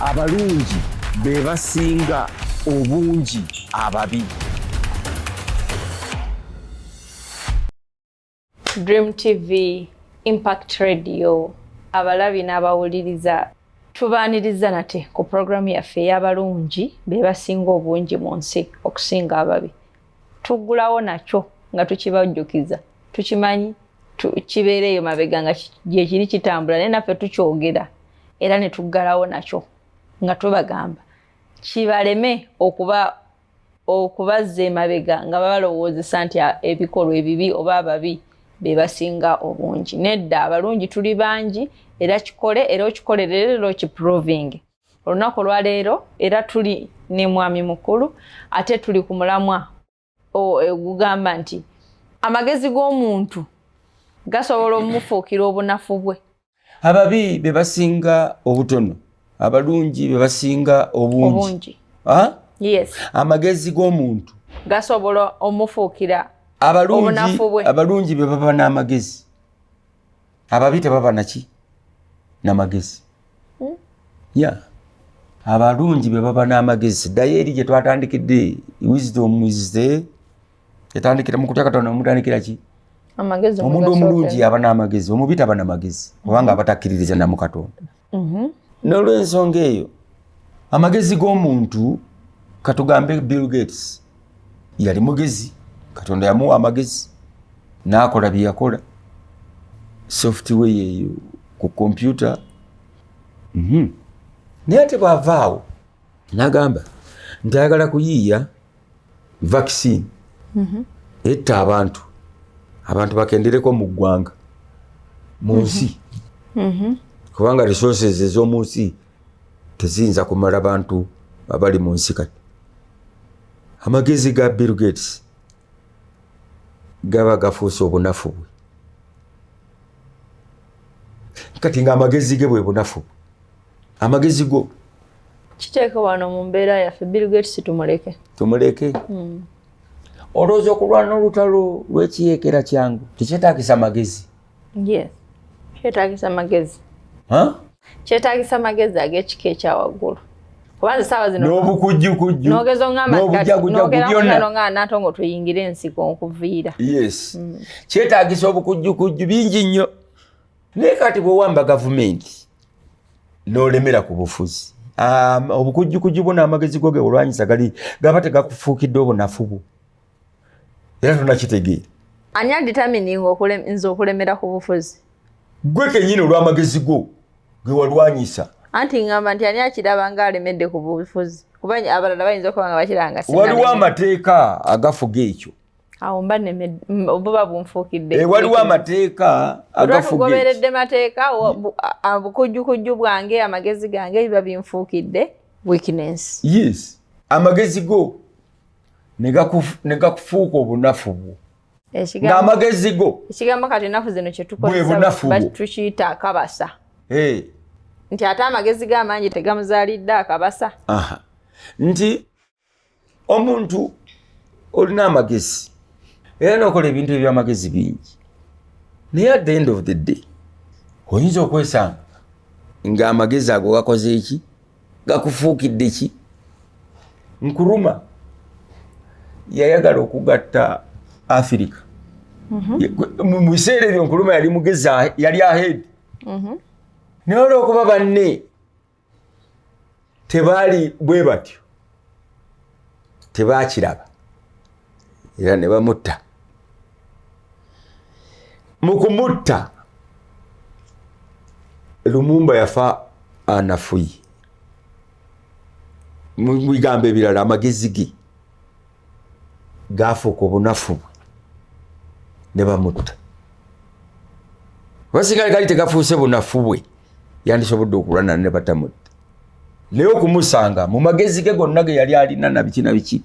Abalungi bebasinga obungi Ababi. DreamTV, Impact Radio, abalabi n'abawuliriza tubaaniriza nate ku programu yaffe y'abalungi bebasinga obungi mu nsi okusinga Ababi. Tuggulawo nakyo nga tukibajjukiza, tukimanyi kibeereyo mabega nga gye kiri kitambula naye naffe tukyogera era ne tuggalawo nakyo nga tubagamba kibaleme okubazza emabega nga balowoozesa nti ebikolwa ebibi oba Ababi bebasinga obungi. Nedda, abalungi tuli bangi era kikole era okikolerere era okiproving. Olunaku lwa leero era tuli ne mwami mukulu ate tuli ku mulamwa ogugamba nti amagezi g'omuntu gasobola omufuukira obunafu bwe. Ababi bebasinga obutono, abalungi bebasinga obungi. Yes. Amagezi g'omuntu gasobola omufuukira obunafu bwe. Abalungi be baba n'amagezi, Ababi tebaba naki n'amagezi. Abalungi be baba n'amagezi. Ddayo eri gye twatandikidde, wisdom is there. Yatandikira mu kutya Katonda mutandikira ki? Amagezi. Omuntu omulungi aba n'amagezi, omubi taba n'amagezi kubanga abatakkiririza na mu Katonda. N'olw'ensonga eyo amagezi g'omuntu, katugambe Bill Gates yali mugezi, Katonda yamuwa amagezi n'akola bye yakola, software eyo ku computer. Naye ate bw'avaawo n'agamba nti ayagala kuyiiya vaccine etta abantu bakendereko mu ggwanga mu nsi kubanga resources ez'omu nsi teziyinza kumala bantu abali mu nsi. Kati amagezi ga Bill Gates gaba gafuuse obunafu bwe. Kati nga amagezi ge bwe bunafu, amagezi go kiteeka wano mu mbeera yaffe Bill Gates tumuleke. Olowooza okulwana n'olutalo lw'ekiyeekera kyangu tekyetaagisa magezi? Yes, kyetaagisa magezi. Kyetaagisa magezi ag'ekika ekyawaggulu. Kubanza saawa zino n'obukujjukujju n'ogera nga Nantongo tuyingire ensiko okuviira. Yes. Kyetaagisa obukujjukujju bingi nnyo. Naye kati bw'owamba gavumenti n'olemera ku bufuzi, obukujjukujju bwo n'amagezi go ge olwanyisa gaba tegakufuukidde obunafu bwo. Era tunakitegeera. Ani aditamininga nze okulemera ku bufuzi? Gwe kennyini olw'amagezi go ge walwanyisa. Anti ngamba nti ani akiraba nga alemedde ku bufuzi? Kuba abalala bayinza okuba nga bakiranga. Waliwo amateeka agafuga ekyo. Awo mba obuba bunfuukidde. Waliwo amateeka agafuga. Goberedde mateeka obukujjukujju bwange amagezi gange biba binfuukidde weakness. Yes. Amagezi go ne gakufuuka obunafu bwo. Ng'amagezi go. Ekigambo kati ennaku zino kye tukozesa tukiyita akabasa. Nti ate amagezi g'amangi tegamuzaalidde akabasa. Nti omuntu olina amagezi era n'okola ebintu eby'amagezi bingi, naye at the end of the day oyinza okwesanga ng'amagezi ago gakoze eki? Gakufuukidde ki? Nkuruma yayagala okugatta Africa. Mu biseera ebyo Nkuruma yali mugezi, yali ahead. Naye olw'okuba banne tebaali bwe batyo, tebaakiraba era ne bamutta. Mu kumutta Lumumba yafa anafuye. Mu bigambo ebirala amagezi ge gaafuuka obunafu bwe ne bamutta. Basinga kali tegafuuse bunafu bwe yandisobodde okulwana ne batamutta. Naye okumusanga mu magezi ge gonna ge yali alina na biki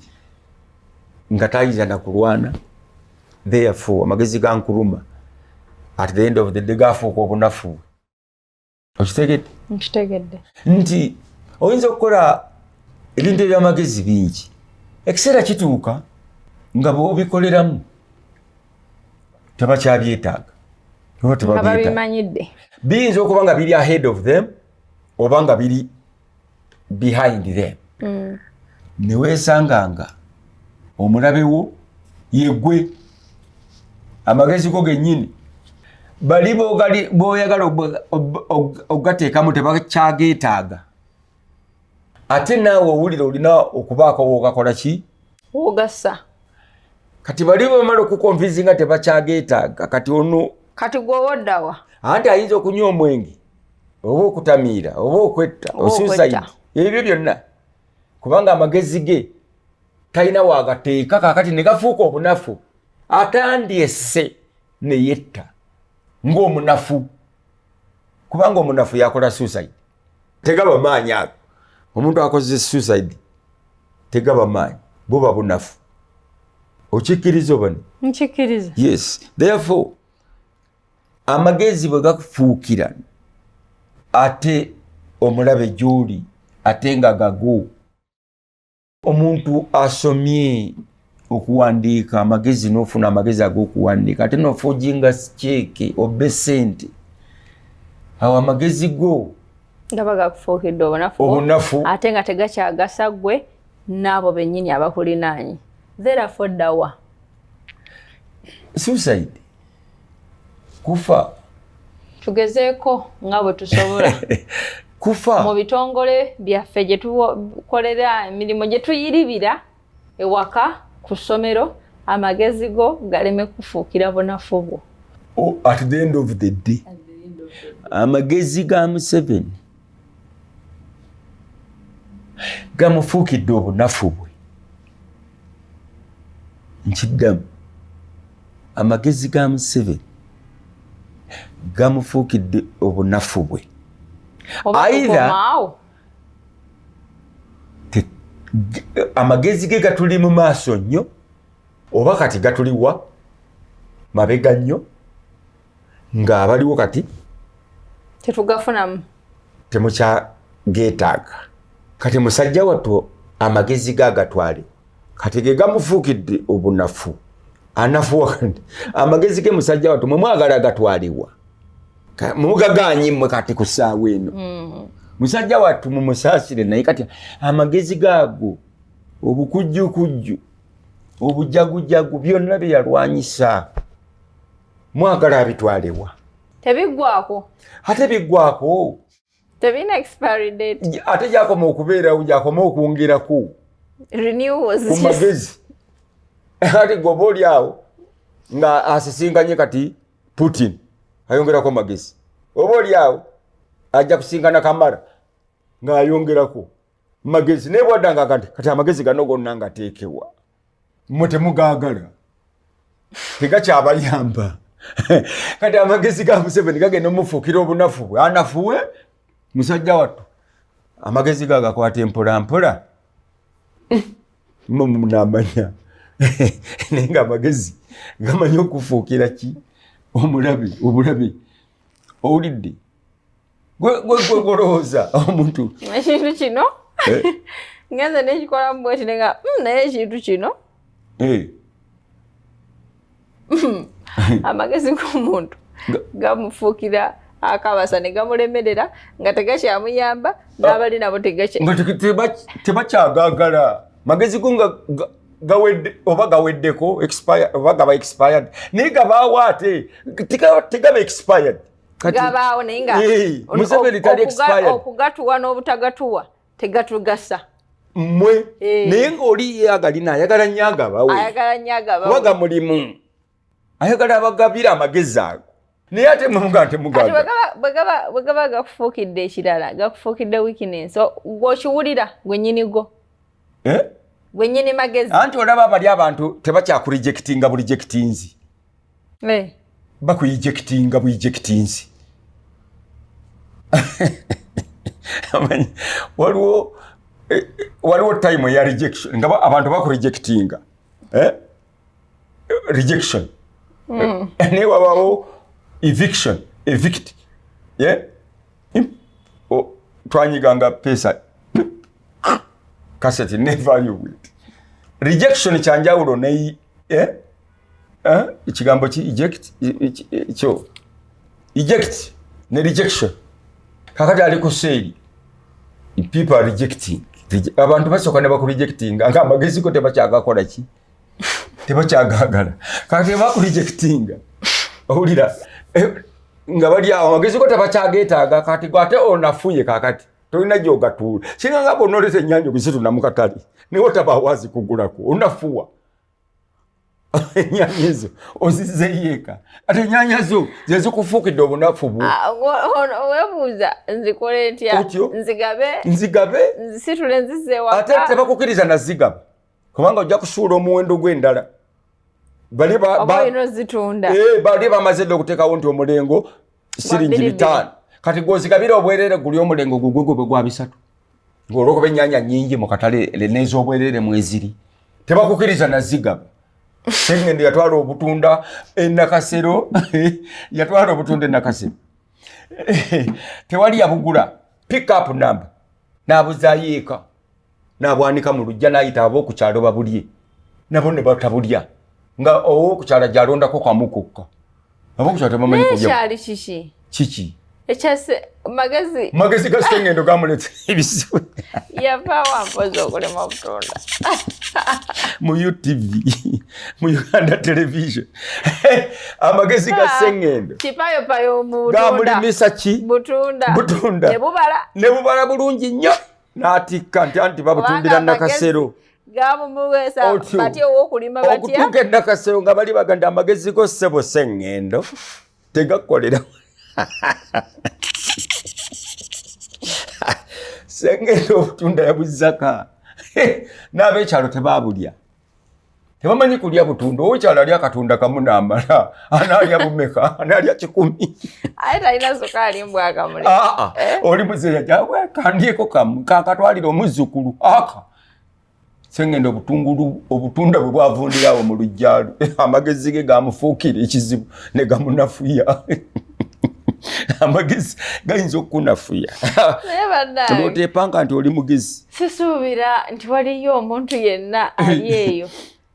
nga tayinza na kulwana. Therefore amagezi ga Nkuruma at the end of the day gaafuuka obunafu bwe. Okitegedde? Nkitegedde. Nti oyinza okukola ebintu eby'amagezi bingi, ekiseera kituuka nga bw'obikoleramu tebakyabyetaaga. Ababimanyidde. Biyinza okuba nga biri ahead of them oba nga biri behind them. Niweesanganga omulabe wo yegwe amagezi go gennyini bali b'oyagala ogateekamu tebakyageetaaga ate naawe owulira olina okubaako woogakola ki wogassa kati bali bamala okukonfizinga tebakyageetaaga kati ono kati gwowoddawa anti ayinza okunywa omwenge oba okutamiira oba okwetta osuicide ebyo byonna kubanga amagezi ge talina wagateeka kakati ne gafuuka obunafu atandyesse ne yetta ng'omunafu kubanga omunafu yakola suicide tegaba maanyi ago omuntu akoze suicide tegaba maanyi buba bunafu okikkiriza oba nkikkiriza yes therefore amagezi bwe gakufuukira ate omulabe gy'oli ate nga gago omuntu asomye okuwandiika amagezi n'ofuna amagezi ag'okuwandiika ate n'ofuujinga kyeke obbe ssente awo amagezi go gaba gakufuukidde obunafu ate nga tegakyagasa ggwe n'abo bennyini abakulinaanyi therefore ddawa suicide kufa tugezeeko nga bwe tusobola kufa mu bitongole byaffe gye tukolera emirimu gye tuyiribira ewaka ku ssomero amagezi go galeme kufuukira bunafu bwo at the end of the day amagezi ga Museveni gamufuukidde obunafu bwe nkiddamu amagezi ga Museveni gamufuukidde obunafu bwe aidha amagezi ge gatuli mu maaso nnyo oba kati gatuliwa mabega nnyo ng'abaliwo kati tetugafunamu temukyageetaaga kati musajja wattu amagezi ge agatwale kati ge gamufuukidde obunafu anafuwa kati amagezi ge musajja wattu mwe mwagala agatwaliwa mugaganyimwe kati ku ssaawa eno musajja wattu mumusaasire naye kati amagezi gaago obukujjukujju obujagujagu byonna bye yalwanyisa mwagala abitwalewa tebiggwako ate biggwako tebina expiry date ate gyakoma okubeerawo gyakoma okwongerako ku magezi ate gwoba oli awo nga asisinkanye kati Putin ayongerako magezi oba oli awo ajja kusingana Kamara ng'ayongerako magezi naye bwaddanga kati amagezi gano gonna ngateekewa mmwe temugaagala tegakyabayamba kati amagezi ga Museveni gagenda omufuukira obunafu bwe anafuwe musajja wattu amagezi ga gakwata empolampola munamanya naye nga amagezi gamanyi okufuukira ki obulabe owulidde gwe golowooza omuntu ekintu kino ngenze nekikolamu bweti nenga naye ekintu kino amagezi g'omuntu gamufuukira akabasa ne gamulemerera nga tegakyamuyamba n'abali nabo tebakyagaagala magezi go nga gawedde oba gaweddeko oba gaba expired naye gabaawo ate tegaba expired gabaawo naye nga Museveni tali expired okugatuwa n'obutagatuwa tegatugasa mmwe naye ng'oli yeagalina ayagala nnyo agabawe kuba gamulimu ayagala abagabira amagezi ago naye ate mwemugaa temugaga bwe gaba gakufuukidde ekirala gakufuukidde weakness gwokiwulira gwennyini go gwennyini magezi anti olaba bali abantu tebakyakurejectinga bulijectinzi bakuyejectinga buyejectinzi waliwo time ya rejection nga abantu bakurejectinga rejection naye wabawo eviction evict twanyiganga pesa kaseti never you will rejection kyanjawulo ne ekigambo ki eject kyo eject ne rejection kakati ali ku seeri people are rejecting. Abantu basooka ne bakurejectinga nga amagezi ko tebakyagakola ki tebakyagagala kati bakurejectinga owulira nga bali awo amagezi ko tebakyageetaaga kati gwate onafuye kakati tolina gy'ogatuula singa nga bonoleza ennyanjo bizitu namukatali newe tabawazi kugulako onafuwa ennyanyi ezo ozizeeyeeka ate ennyanyi zo ze zikufuukidde obunafu bwo weebuuza nzikole ntya nzigabe nzisitule nzizeewaka ate tebakukiriza nazigaba kubanga ojja kusuula omuwendo gw'endala bali bamaze dde okuteekawo nti omulengo siringi 5 kati gwozigabira obwerere guli omulengo gugwe gwa 3 ng'olwokuba ennyaanya nnyingi mu katale n'ez'obwerere mweziri tebakukiriza nazigaba Sengendo yatwala obutunda enakasero yatwala obutunda enakasero tewali yabugula pick up number nabuzayeeka nabwanika mu lujja nayita ab'okukyalo babulye nabo ne batabulya nga ow'okukyala gyalondako kamukukka ab'okukyalo tebamanyi kulya kiki ekyase magezi ga Sengendo gamuletse ebizibu yavaawo mpozi okulema obutunda mu UTV mu Uganda television amagezi ga Sengendo kipayopayo omutunda gamulimisa ki butunda ne bubala bulungi nnyo n'atikka nti babutundira nakasero gamumuwesa batya ow'okulima batya okutuuka enakasero nga bali baganda amagezi go ssebo Sengendo tegakolera Sengendo obutunda yabuzaka n'abekyalo tebabulya tebamanyi kulya butunda owekyalo alya akatunda kamu n'amala anaalya bumeka anaalya 10 aye talina sukaali mbwakamuli oli muzeeya gyawe kandyeko kamu kakatwalira omuzzukulu aka Sengendo obutunda bwe bwavundirawo mu lujjalo amagezi ge gamufuukira ekizibu ne gamunafuya amagezi gayinza okukunafuya olwotepanga nti oli mugezi sisuubira nti waliyo omuntu yenna ali eyo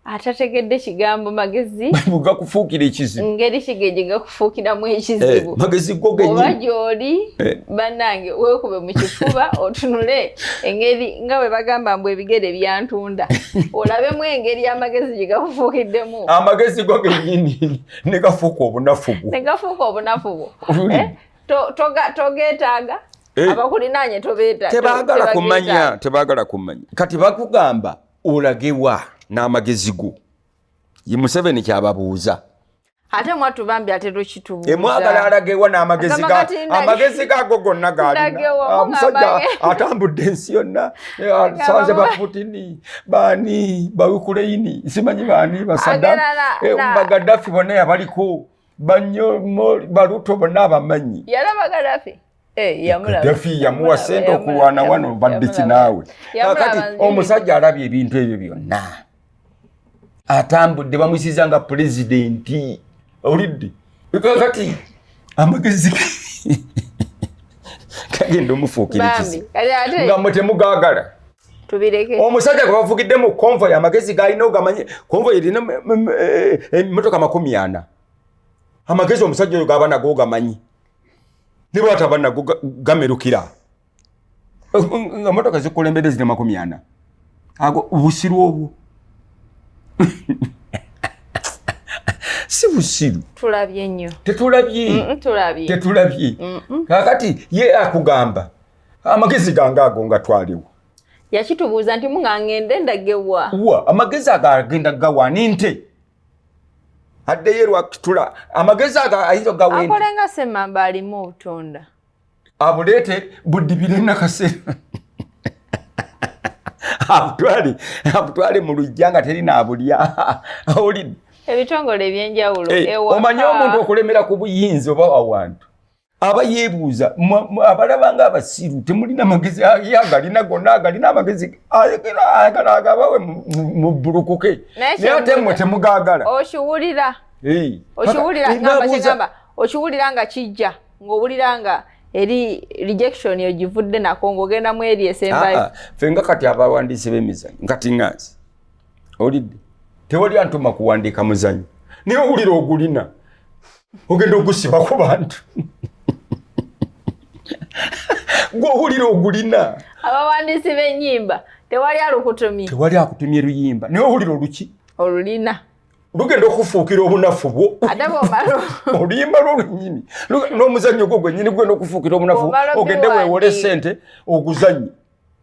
atategedde kigambo magezi gakufuukira ekizibu ngeri kigeje gakufuukiramu ekizibu magezi go gennyini oba gy'oli bannange weekube mu kifuba otunule engeri nga bwe bagamba mbu ebigere byantunda olabemu engeri amagezi gye gakufuukiddemu amagezi go gennyini ne gafuuka obunafu bwo togeetaaga abakulinaanye tebaagala kumanya kati bakugamba olagewa n'amagezi go ye Museveni kyababuuza ate mwatubambye ate tukitubuuza Mwagala alagewa n'amagezi gago gonna galina omusajja atambudde ensi yonna asanze baputini baani bawukuleyini simanyi baani basadda bagaddafi bonna yabaliko banyomo baluto bonna abamanyi yalaba Gaddafi Gaddafi yamuwa sente okulwana wano badde kinaawe kati omusajja alabye ebintu ebyo byonna atambudde bamusiza nga pulezidenti olidde kati amagezi kagenda omufuukira ekizibu nga mwe temugagala tubireke omusajja gwe bafuukidde mu konvoyi amagezi galina ogamanye konvoyi erina emmotoka 40 amagezi omusajja oyo gaba nago ogamanyi ne bwataba nago gamerukira nga motoka zikulembedde zine 40 ago busiru obwo si busiru tulabye nnyo tetulabye kakati ye akugamba amagezi gange ago nga twaliwo yakitubuuza nti mungangende ndagewa amagezi agagenda gawani nte addeyo lwakitula amagezi ayinza gawente akolenga Ssemamba alimu obutonda abuleete buddibire nakasera abutwale mu lujja nga terina abulya awulidde ebitongole ebyenjawulo omanyi omuntu okulemera ku buyinza oba awantu aba yeebuuza abalaba nga abasiru temulina magezi agalina gonna agalina amagezi ayagala agabawe mu bbulukuke naye ate mmwe temugagala okiwulira nga kijja ng'owulira nga eri rejection ogivudde nako ng'ogenda mu eri esembayo ffe nga kati abawandiisi b'emizanyo nkati ŋŋazi olidde tewali antuma kuwandiika muzanyo naye owulira ogulina ogenda ogusiba ku bantu gw'owulira ogulina. Abawandiisi b'ennyimba tewali alukutumye. Tewali akutumye luyimba naye owulira oluki olulina lugenda okufuukira obunafu bwo ate bw'omala oluyimba lwolwennyini n'omuzannyo gwo gwennyini gugenda okufuukira obunafu ogende weewole ssente oguzannye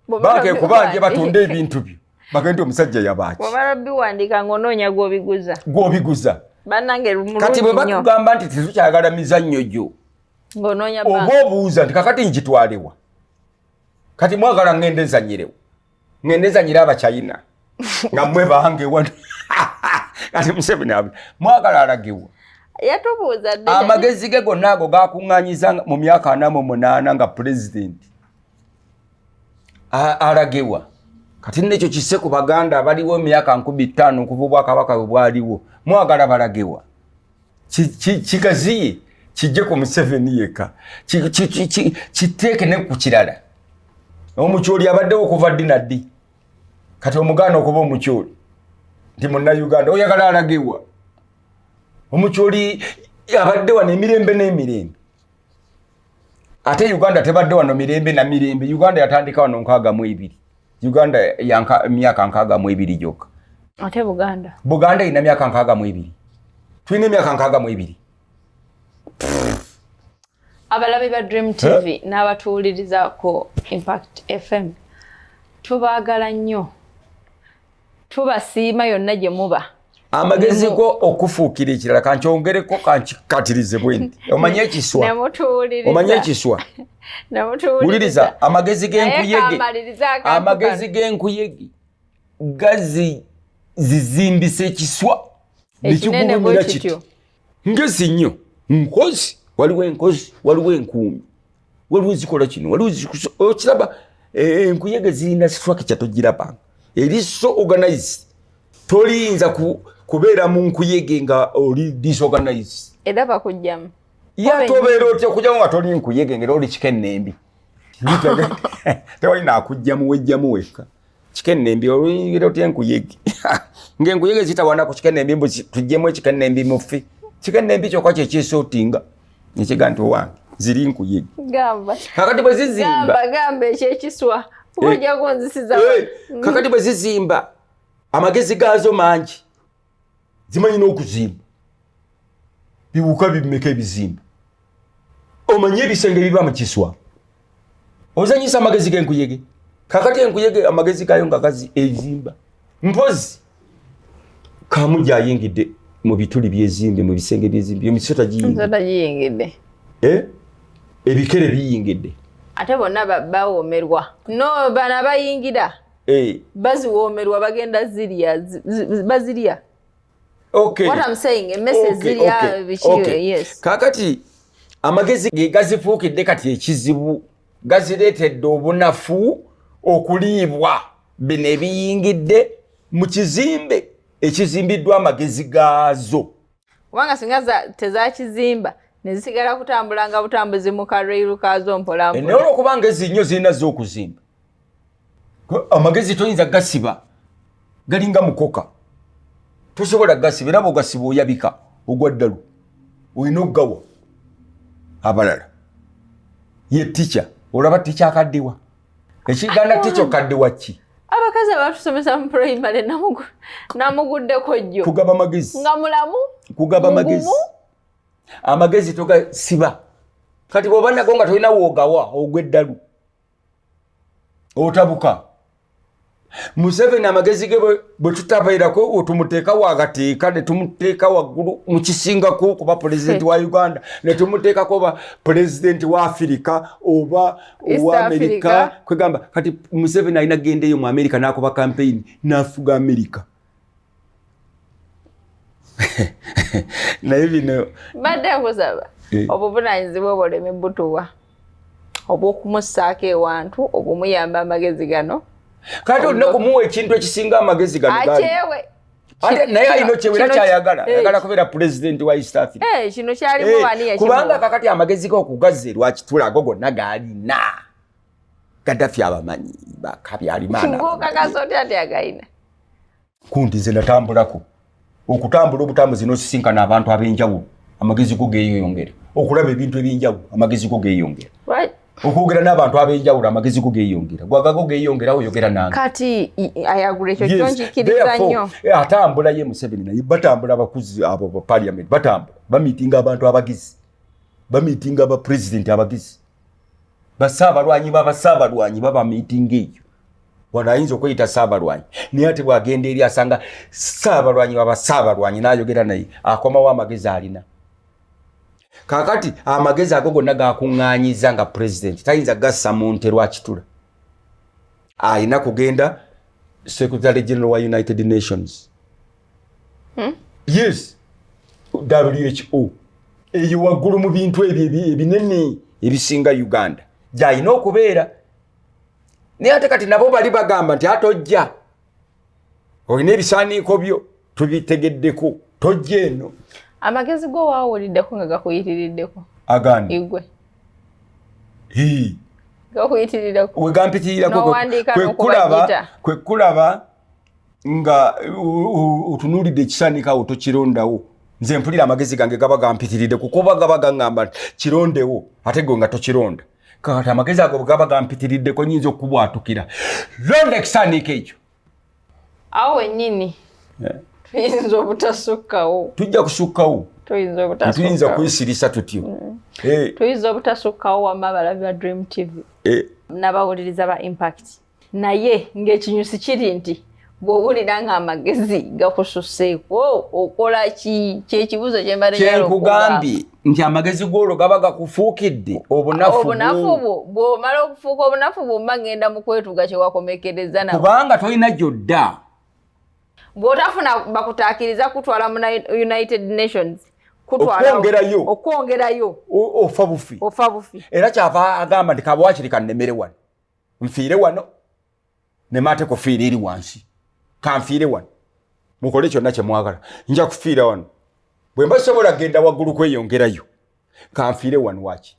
bakekubanje batunda ebintu byo bagende omusajja yabaaki bw'omala biwandiika ng'onoonya gw'obiguza bannange kati bwe bakugamba nti tetukyagala mizannyo gyo ng'onoonya oba obuuza nti kakati nkitwalewa kati mwagala ngende nzanyire abachayina nga mmwe bange wano kati Museveni mwagala alagewa yatubuuza dde amagezi ge gonna ago gakuŋŋaanyiza mu myaka 48 nga president alagewa kati nekyo kisse ku baganda abaliwo emyaka 50 okuva obwakabaka bwe bwaliwo mwagala balagewa kigaziye kijje ku Museveni yekka kiteeke ne ku kirala omukyoli abaddewo okuva ddi na ddi kati omuganda okuba omukyoli nti munnauganda oyagala alagewa omukyoli abadde wano emirembe n'emirembe ate Uganda tebadde wano mirembe na mirembe Uganda yatandika wano 62 Uganda myaka 62 gyokka ate Buganda ina myaka 62 tulina emyaka 62 abalabi ba DreamTV n'abatuwuliriza ku Impact FM tubaagala nnyo tubasiima yonna gye muba amagezi go okufuukira ekirala kankyongereko kankikatirize bwendi omanye ekiswa wuliriza amagezi g'enkuyege zizimbisa ekiswa nekigulumira kiti ngezi nnyo nkozi waliwo enkozi waliwo enkuumi waliwo zikola kino waliwo okiraba enkuyege zirina structure togirabanga eri so organized tolinza kubeera mu nkuyege nga oli disorganized era bakujjamu yatobeera otya okujjamu nga toli nkuyege ngera oli kikennembi tewalina akujjamu wejjamu wekka kikennembi olingera otya enkuyege ng'enkuyege zitawana ku kikennembi mbu tujjemu ekikennembi mufi kikennembi kyokka kyekyesotinga nekiga nti owange ziri nkuyege kakati bwe zizimba ekyekiswa ojja kunzisiza kakati bwe zizimba amagezi gaazo mangi zimanyi n'okuzimba biwuka bimeka ebizimba omanye ebisenge biba mu kiswa ozanyisa amagezi g'enkuyege kakati enkuyege amagezi gayo nga gazi ezimba mpozi kamu gyayingidde mu bituli byezimbe mu bisenge byezimbe emisota giyingidde ebikere biyingidde ate bonna bawoomerwa no bana bayingira baziwoomerwa bagenda bazirya what I'm saying emmese zirya yes kakati amagezi gazifuukidde kati ekizibu gazireetedde obunafu okuliibwa bino ebiyingidde mu kizimbe ekizimbiddwa amagezi gaazo kubanga singa tezakizimba nezisigala kutambulanga butambuzi mu karairu kaazo mpolampola naye olwokubanga ezinnyo zirina z'okuzimba amagezi toyinza gasiba galinga mukoka tosobola gasiba era bw'ogasiba oyabika ogwa ddalu olina okugawa abalala ye tica olaba tica akaddiwa ekiganda tica okaddiwa ki abakazi abatusomesa mu primary namuguddeko jjo kugaba magezi nga mulamu kugaba magezi amagezi togasiba kati bw'oba nago nga tolina woogawa ogw'eddalu otabuka Museveni amagezi ge bwe tutabairako tumuteeka wagateeka ne tumuteeka waggulu mu kisingako kuba pulezidenti wa Uganda ne tumuteekako ba pulezidenti wa Afrika oba wa Amerika kwegamba kati Museveni alina gendeyo mu Amerika n'akuba campaign n'afuga Amerika naye bino badde akusaba obuvunaanyizibwa obuleme butuwa obw'okumussaako ewantu obumuyamba amagezi gano kati olina kumuwa ekintu ekisinga amagezi gano akyewe naye alina kyewera kyayagala ayagala kubeera pulezidenti wa East Africa kino kyalimu bani kubanga kakati amagezi g'okugazza lwakitulago gonna gaalina Gaddafi abamanyi bakabyalimana ng'okakasa otya ati agayina kuntize natambulako okutambula obutambuzi n'osisinkana abantu ab'enjawulo amagezi go geeyongera okulaba ebintu eby'enjawulo amagezi go geeyongera okwogera n'abantu ab'enjawulo amagezi go geeyongera gwagago geeyongera oyogera nange kati ayagula ekyo kyonjikiriza nnyo atambula ye Museveni naye batambula abakuzi abo ba parliament batambula bamitinga abantu abagizi bamitinga aba president abagizi basaabalwanyi baba meeting eyo wanayinza okweyita saabalwanyi naye ate bwagenda eri asanga saabalwanyi n'ayogera naye akomawo amagezi alina kakati amagezi ago gonna gakuŋŋaanyiza nga president tayinza gassa mu nte lwakitula alina kugenda secretary general wa United Nations yes WHO eyo waggulu mu bintu ebinene ebisinga Uganda gyalina okubeera naye ate kati nabo bali bagamba nti atojja olina ebisaaniiko byo tubitegeddeko tojja eno amagezi go waawuliddeko nga gakuyitiriddeko agani igwe gakuyitiriddeko we gampitirirako kwekulaba nga utunuulidde ekisaaniiko awo tokirondawo nze mpulira amagezi gange gaba gampitiridde kuba gaba gaŋŋamba kirondewo ate gwe nga tokironda kati amagezi ago gaba gampitiriddeko nyinza okubwatukira londa ekisaaniiko ekyo awo wennyini tuyinza obutasukkawo tujja kusukkawo tuyinza kuyisirisa tutyo tuyinza obutasukkawo wamma abalabi ba DreamTV n'abawuliriza ba Impact naye ng'ekinyusi kiri nti bw'owulira ng'amagezi gakususseeko okola ki kyekibuuzo kye mbadde kyenkugambye nti amagezi g'olwo gaba gakufuukidde obunafu bwo bw'omala okufuuka obunafu bwomba ngenda mu kwetuga kye wakomekereza nawe kubanga tolina gyodda bw'otafuna bakutaakiriza kutwala mu United Nations okwongerayo ofa bufi era kyava agamba nti kabwakiri kannemere wano nfiire wano nemaate kufiira eri wansi kanfiire wano mukole kyonna kye mwagala nja kufiira wano bwe mba sobola genda waggulu kweyongerayo kanfiire wano Wakiri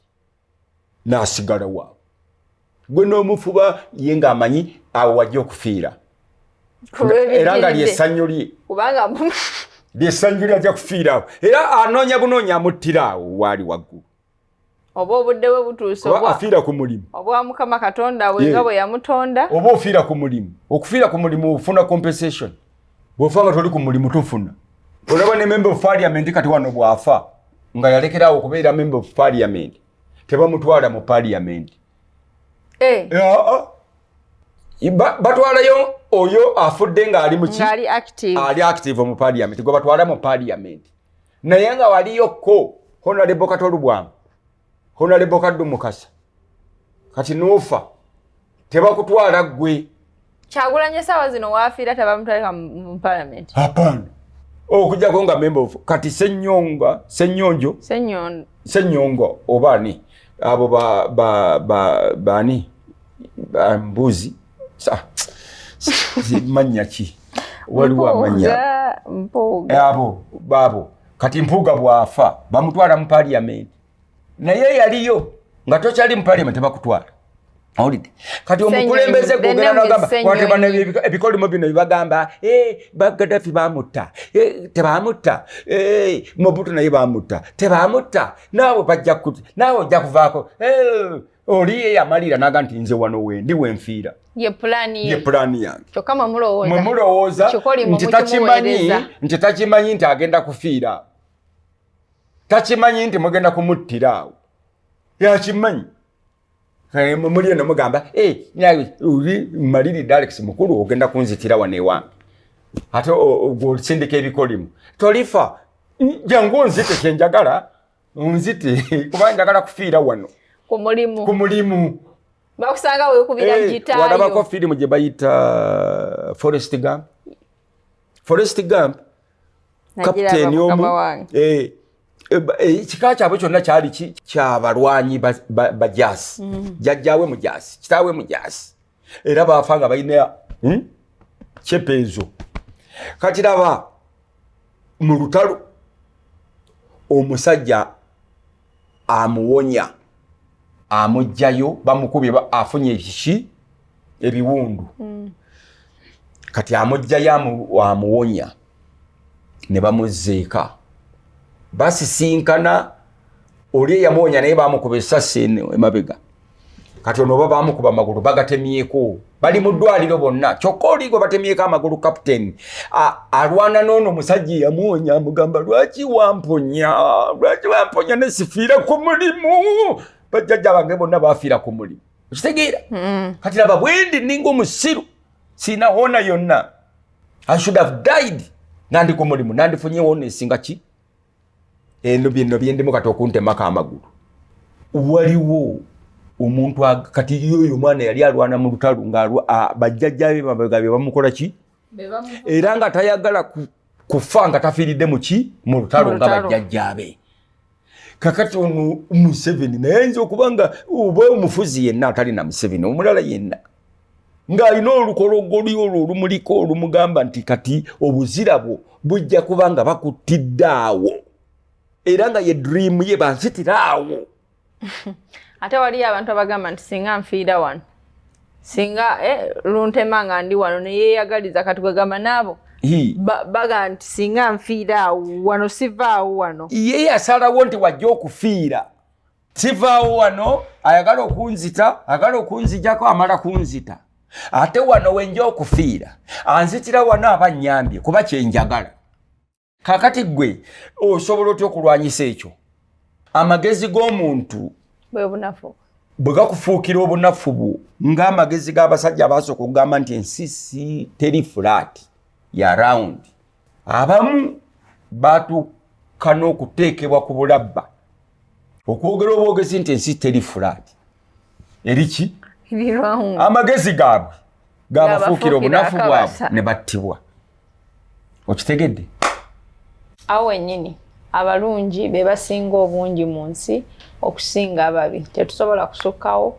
n'asigala waawe gwe n'omufuba ye ng'amanyi awo wajja okufiira era nga lyessanyu lye lyessanyu lye ajja kufiiraawo era anoonya bunoonya amuttirawo waali waggulu oba obudde bwe butuuse afiira ku mulimu obwa Mukama Katonda we nga bwe yamutonda oba ofiira ku mulimu okufiira ku mulimu ofuna compensation bw'ofa nga toli ku mulimu tofuna olaba ne member of parliament kati wano bw'afa nga yalekeraawo okubeera member of parliament tebamutwala mu parliament batwalayo oyo afudde ng'ali muki ali active mu parliament gwe batwala mu parliament naye nga waliyokko honorable Katolubwamu honorable Kaddu Mukasa kati noofa tebakutwala gwe Kyagulanyi sawa zino waafiira tebamutwalika mu parliament hapana okujjako nga member of kati Ssenyongo obani abo bani mbuzi manya ki waliwo amanya abo babo kati mpuuga bwafa bamutwala mu parliament naye yaliyo nga tokyali mu parliament tebakutwala awulidde kati omukulembeze gwogera nagamba watebana ebikolimo bino bibagamba Gaddafi bamutta tebamutta Mobutu naye bamutta tebamutta naawe ojja kuvaako oli yamalira naga nti nze wano wendi wenfiira ye plani yange kyokka mulowooza nti takimanyi nti agenda kufiira takimanyi nti mugenda kumuttira awo yakimanyi muli eno mugamba oli maliridde Alex mukulu ogenda kunzitira wano ewange ate osindika ebikolimu tolifa jangu onzite kyenjagala onzite kuba njagala kufiira wano ku mulimu bakusanga weekubira gitaayo walabako firimu gye bayita Forest Gump kapiteeni omu ekika kyabwe kyonna kyali kyabalwanyi bajaasi jjajjaawe mujaasi kitaawe mujaasi era baafa nga balina kyepeezo kati raba mu lutalo omusajja amuwonya amugjayo bamukubye afunye ekiki ebiwundu kati amugjayo amuwonya ne bamuzzeeka basisinkana oli eyamuwonya naye bamukuba essasi eno emabega kati ono baba bamukuba amagulu bagatemyeko bali mu ddwaliro bonna kyokka oligo batemyeko amagulu kapiteni alwana n'ono musajja yamuwonya amugamba lwaki wamponya ne sifiira ku mulimu bajjajja bange bonna bafiira ku mulimu okitegeera kati laba bwendi ninga omusiru sina wona yonna I should have died nandi ku mulimu nandifunye wona esinga ki eno byendimu kati okuntemako amagulu waliwo omuntu kati yoyo mwana yali alwana mu lutalo nga bajjajja be babagabe bamukola ki era nga tayagala kufa nga tafiiridde mu ki mu lutalo nga bajjajja be kakati ono Museveni naye nze okubanga oba omufuzi yenna atali na Museveni omulala yenna ng'alina olukologoli olwo olumuliko olumugamba nti kati obuzira bwo bujja kubanga bakuttidde awo era nga ye dream ye bansitira awo ate waliyo abantu abagamba nti singa nfiira wano singa luntema nga ndi wano neyeeyagaliza kati kwegamba naabo baga nti singa nfiira awo wano sivaawo wano ye yasalawo nti wajja okufiira sivaawo wano ayagala okunzijako amala kunzita ate wano wenja okufiira anzitira wano abanyambye kuba kyenjagala kakati gwe osobola otya okulwanyisa ekyo amagezi g'omuntu bwe gakufuukira obunafu bwo ng'amagezi g'abasajja abasooka okugamba nti ensi teri flat ya round abamu batuuka n'okuteekebwa ku bulabba okwogera obwogezi nti ensi teri flat eriki amagezi gaabwe gabafuukira obunafu bwabwe ne battibwa okitegedde awo wennyini abalungi be basinga obungi mu nsi okusinga ababi tetusobola kusukkawo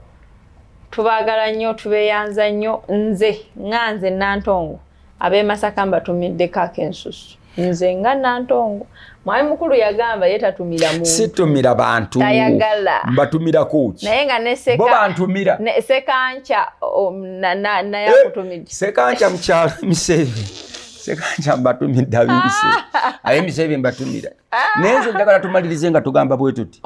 tubaagala nnyo tubeeyanza nnyo nze Nantongo ab'e Masaka mbatumiddeko ak'ensusu nze nga Nantongo mwami mukulu yagamba ye tatumira muntu situmira bantu tayagala mbatumirako ki naye nga bo bantumira sekanca nayakutumidde sekanca mukyalo Museveni sekanca mbatumidde abe Museveni mbatumira naye nze njagala tumalirize nga tugamba bwe tuti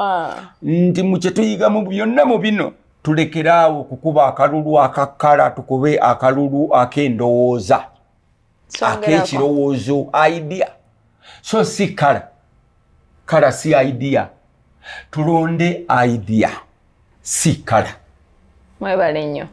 nti mu kye tuyigamu byonna mu bino tulekeraawo kukuba akalulu akakkala tukube akalulu ak'endowooza ak'ekirowoozo idea so si kala si idea tulonde idea si kala mwebale nnyo